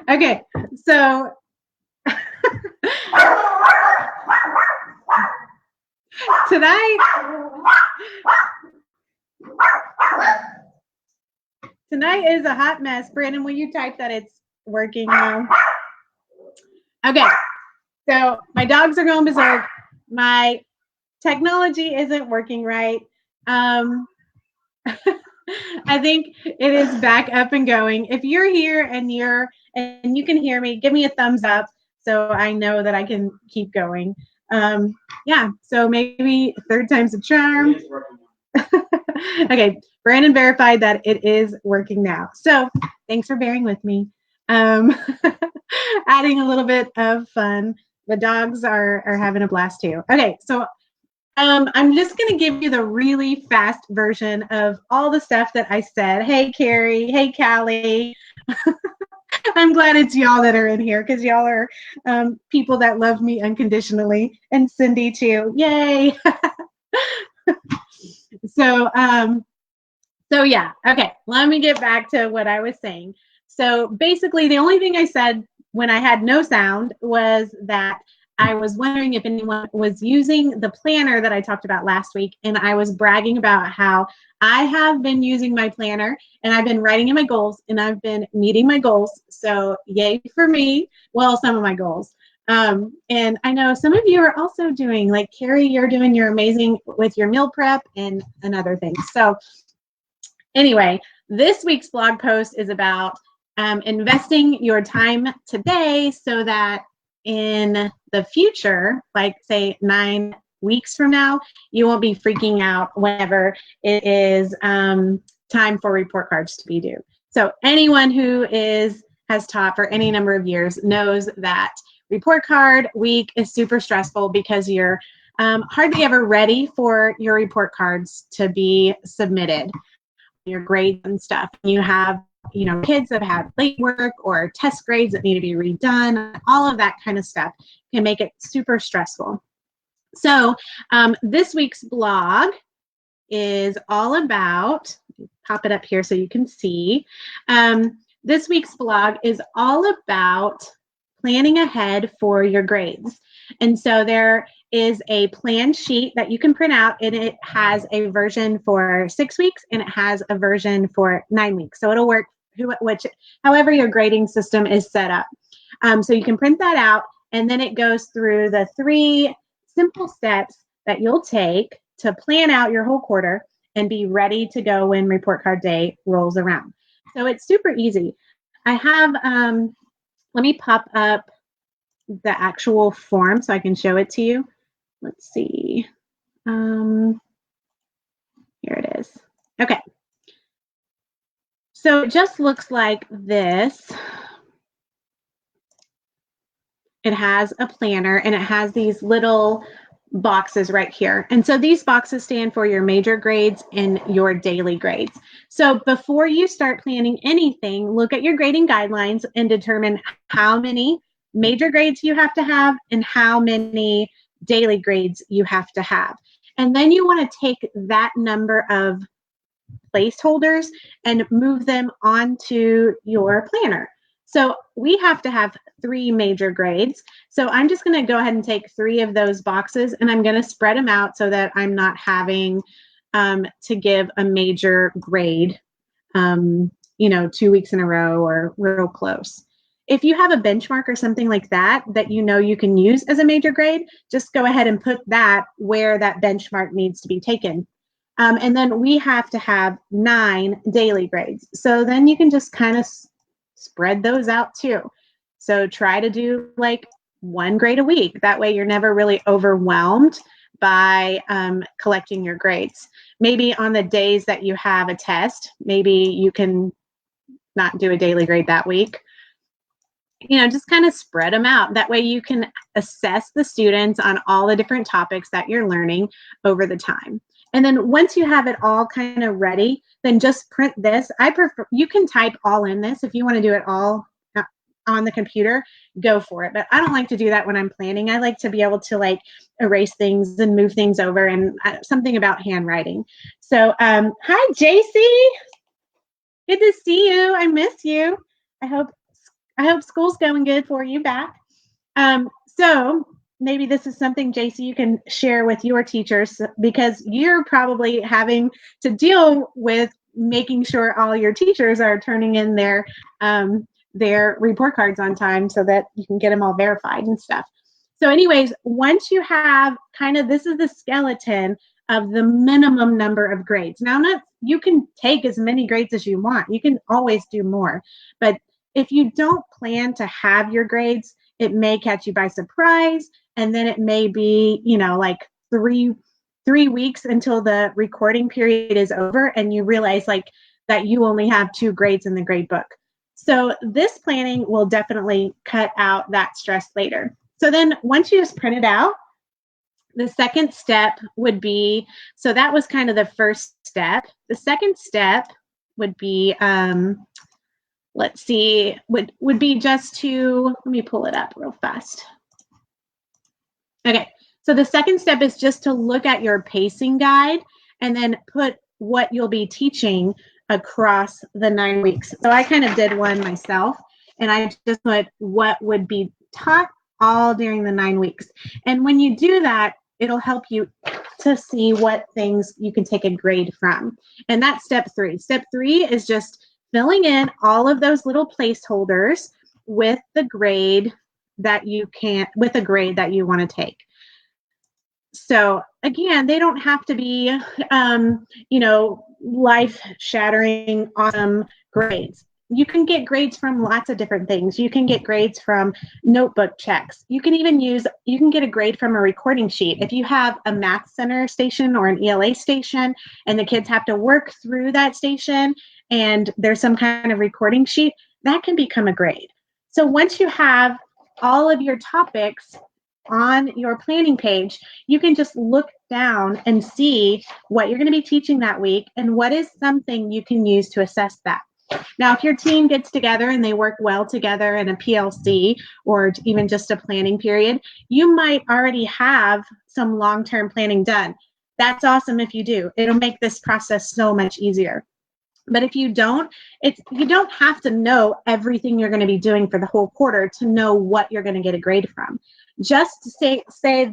Okay, so tonight is a hot mess. Brandon, will you type that it's working now? Okay, so my dogs are going berserk. My technology isn't working right. I think it is back up and going. If you're here and you can hear me, give me a thumbs up so I know that I can keep going. Yeah, so maybe third time's a charm. Okay, Brandon verified that it is working now. So thanks for bearing with me. Adding a little bit of fun. The dogs are having a blast too. Okay, so I'm just going to give you the really fast version of all the stuff that I said. Hey, Carrie. Hey, Callie. I'm glad it's y'all that are in here because y'all are people that love me unconditionally. And Cindy, too. Yay. So yeah. Okay. Let me get back to what I was saying. So basically, the only thing I said when I had no sound was that I was wondering if anyone was using the planner that I talked about last week. And I was bragging about how I have been using my planner and I've been writing in my goals and I've been meeting my goals. So yay for me. Well, some of my goals. And I know some of you are also doing, like Carrie, you're doing your amazing with your meal prep and other things. So anyway, this week's blog post is about investing your time today so that in the future, like say 9 weeks from now, you won't be freaking out whenever it is time for report cards to be due. So anyone who has taught for any number of years knows that report card week is super stressful because you're hardly ever ready for your report cards to be submitted, your grades and stuff. You have kids that have late work or test grades that need to be redone. All of that kind of stuff can make it super stressful. So this week's blog is all about, pop it up here so you can see. This week's blog is all about planning ahead for your grades. And so there is a plan sheet that you can print out, and it has a version for 6 weeks and it has a version for 9 weeks. So it'll work however your grading system is set up. So you can print that out, and then it goes through the 3 simple steps that you'll take to plan out your whole quarter and be ready to go when report card day rolls around. So it's super easy. I have, let me pop up the actual form so I can show it to you. Let's see. Here it is. Okay. So it just looks like this. It has a planner and it has these little boxes right here. And so these boxes stand for your major grades and your daily grades. So before you start planning anything, look at your grading guidelines and determine how many major grades you have to have and how many daily grades you have to have. And then you want to take that number of placeholders and move them onto your planner. So we have to have 3 major grades. So I'm just going to go ahead and take 3 of those boxes and I'm going to spread them out so that I'm not having to give a major grade, 2 weeks in a row or real close. If you have a benchmark or something like that you can use as a major grade, just go ahead and put that where that benchmark needs to be taken. And then we have to have 9 daily grades. So then you can just kind of spread those out too. So try to do like 1 grade a week. That way you're never really overwhelmed by collecting your grades. Maybe on the days that you have a test, maybe you can not do a daily grade that week. Just kind of spread them out. That way you can assess the students on all the different topics that you're learning over the time. And then once you have it all kind of ready, then just print this. You can type all in this. If you want to do it all on the computer, go for it. But I don't like to do that when I'm planning. I like to be able to erase things and move things over, and something about handwriting. So hi, JC. Good to see you. I miss you. I hope I hope school's going good for you back. So maybe this is something, JC, you can share with your teachers, because you're probably having to deal with making sure all your teachers are turning in their report cards on time so that you can get them all verified and stuff. So anyways, once you have kind of, this is the skeleton of the minimum number of grades. Now, you can take as many grades as you want. You can always do more. But if you don't plan to have your grades, it may catch you by surprise. And then it may be, like three weeks until the recording period is over and you realize like that you only have 2 grades in the grade book. So this planning will definitely cut out that stress later. So then once you just print it out, the second step would be, so that was kind of the first step. The second step would be, let's see, would be just to, let me pull it up real fast. Okay, so the second step is just to look at your pacing guide and then put what you'll be teaching across the 9 weeks. So I kind of did one myself, and I just put what would be taught all during the 9 weeks. And when you do that, it'll help you to see what things you can take a grade from. And that's step 3. Step 3 is just filling in all of those little placeholders with the grade that you want to take. So again, they don't have to be, life-shattering, awesome grades. You can get grades from lots of different things. You can get grades from notebook checks. You can get a grade from a recording sheet. If you have a Math Center station or an ELA station and the kids have to work through that station and there's some kind of recording sheet, that can become a grade. So once you have all of your topics on your planning page, you can just look down and see what you're going to be teaching that week and what is something you can use to assess that. Now, if your team gets together and they work well together in a PLC or even just a planning period, you might already have some long-term planning done. That's awesome if you do. It'll make this process so much easier. But if you don't, you don't have to know everything you're going to be doing for the whole quarter to know what you're going to get a grade from. Just say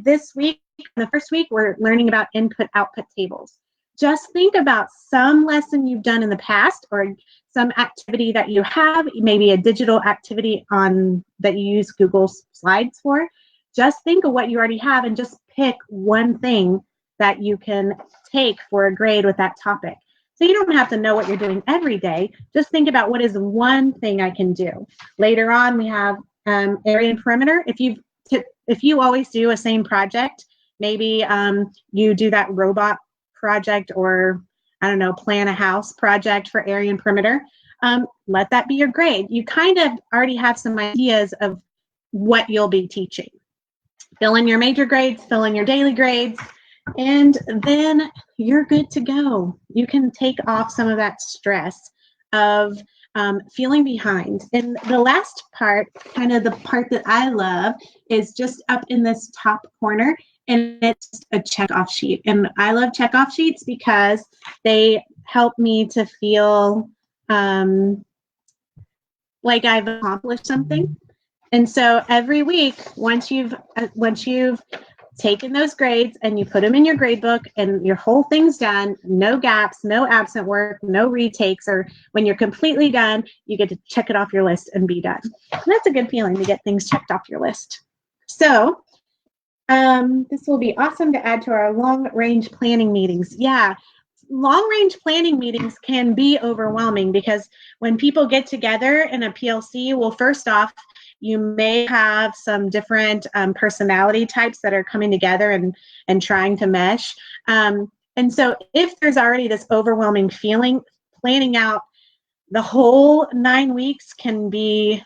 this week, the first week, we're learning about input-output tables. Just think about some lesson you've done in the past or some activity that you have, maybe a digital activity that you use Google Slides for. Just think of what you already have and just pick one thing that you can take for a grade with that topic. So you don't have to know what you're doing every day. Just think about what is one thing I can do. Later on, we have area and perimeter. If you always do a same project, maybe you do that robot project or, I don't know, plan a house project for area and perimeter, let that be your grade. You kind of already have some ideas of what you'll be teaching. Fill in your major grades, fill in your daily grades, and then you're good to go. You can take off some of that stress of feeling behind. And the last part, kind of the part that I love, is just up in this top corner, and it's a checkoff sheet. And I love checkoff sheets because they help me to feel like I've accomplished something. And so every week, once you've taken those grades and you put them in your grade book and your whole thing's done, no gaps, no absent work, no retakes, or when you're completely done, you get to check it off your list and be done. And that's a good feeling to get things checked off your list. So this will be awesome to add to our long-range planning meetings. Yeah, long-range planning meetings can be overwhelming because when people get together in a PLC, well, first off, you may have some different personality types that are coming together and trying to mesh. And so if there's already this overwhelming feeling, planning out the whole 9 weeks can be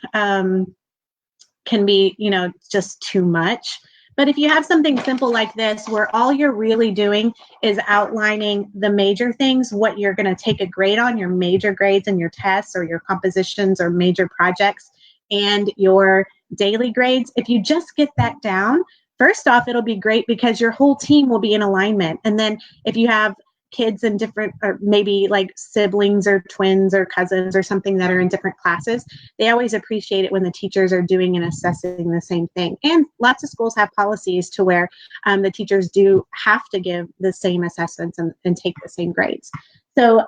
just too much. But if you have something simple like this, where all you're really doing is outlining the major things, what you're going to take a grade on, your major grades and your tests or your compositions or major projects, and your daily grades, if you just get that down, first off, it'll be great because your whole team will be in alignment. And then if you have kids in different, or maybe like siblings or twins or cousins or something that are in different classes, they always appreciate it when the teachers are doing and assessing the same thing. And lots of schools have policies to where the teachers do have to give the same assessments and take the same grades. So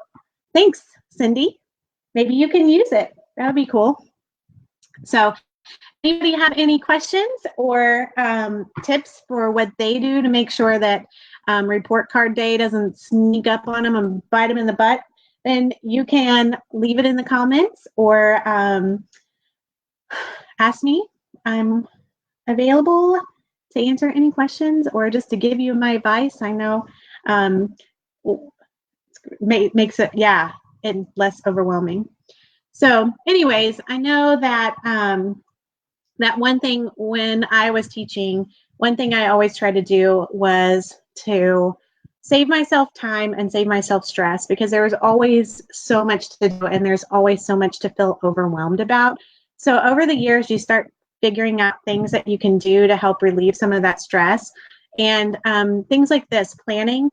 thanks, Cindy. Maybe you can use it. That would be cool. So anybody have any questions or tips for what they do to make sure that report card day doesn't sneak up on them and bite them in the butt? Then you can leave it in the comments or ask me. I'm available to answer any questions or just to give you my advice. I know makes it, yeah, and less overwhelming. So anyways, I know that that one thing when I was teaching, one thing I always tried to do was to save myself time and save myself stress, because there was always so much to do and there's always so much to feel overwhelmed about. So over the years, you start figuring out things that you can do to help relieve some of that stress. And things like this, planning,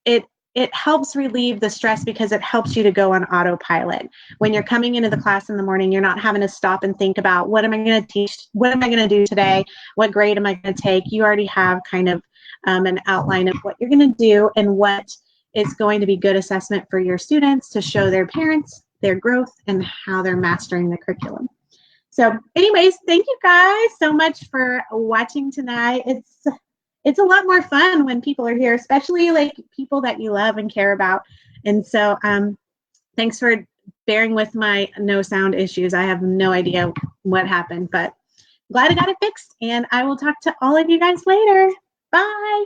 it helps relieve the stress because it helps you to go on autopilot. When you're coming into the class in the morning, you're not having to stop and think about what am I going to teach? What am I going to do today? What grade am I going to take? You already have kind of an outline of what you're going to do and what is going to be good assessment for your students to show their parents their growth and how they're mastering the curriculum. So anyways, thank you guys so much for watching tonight. It's a lot more fun when people are here, especially like people that you love and care about. And so thanks for bearing with my no sound issues. I have no idea what happened, but glad I got it fixed. And I will talk to all of you guys later. Bye.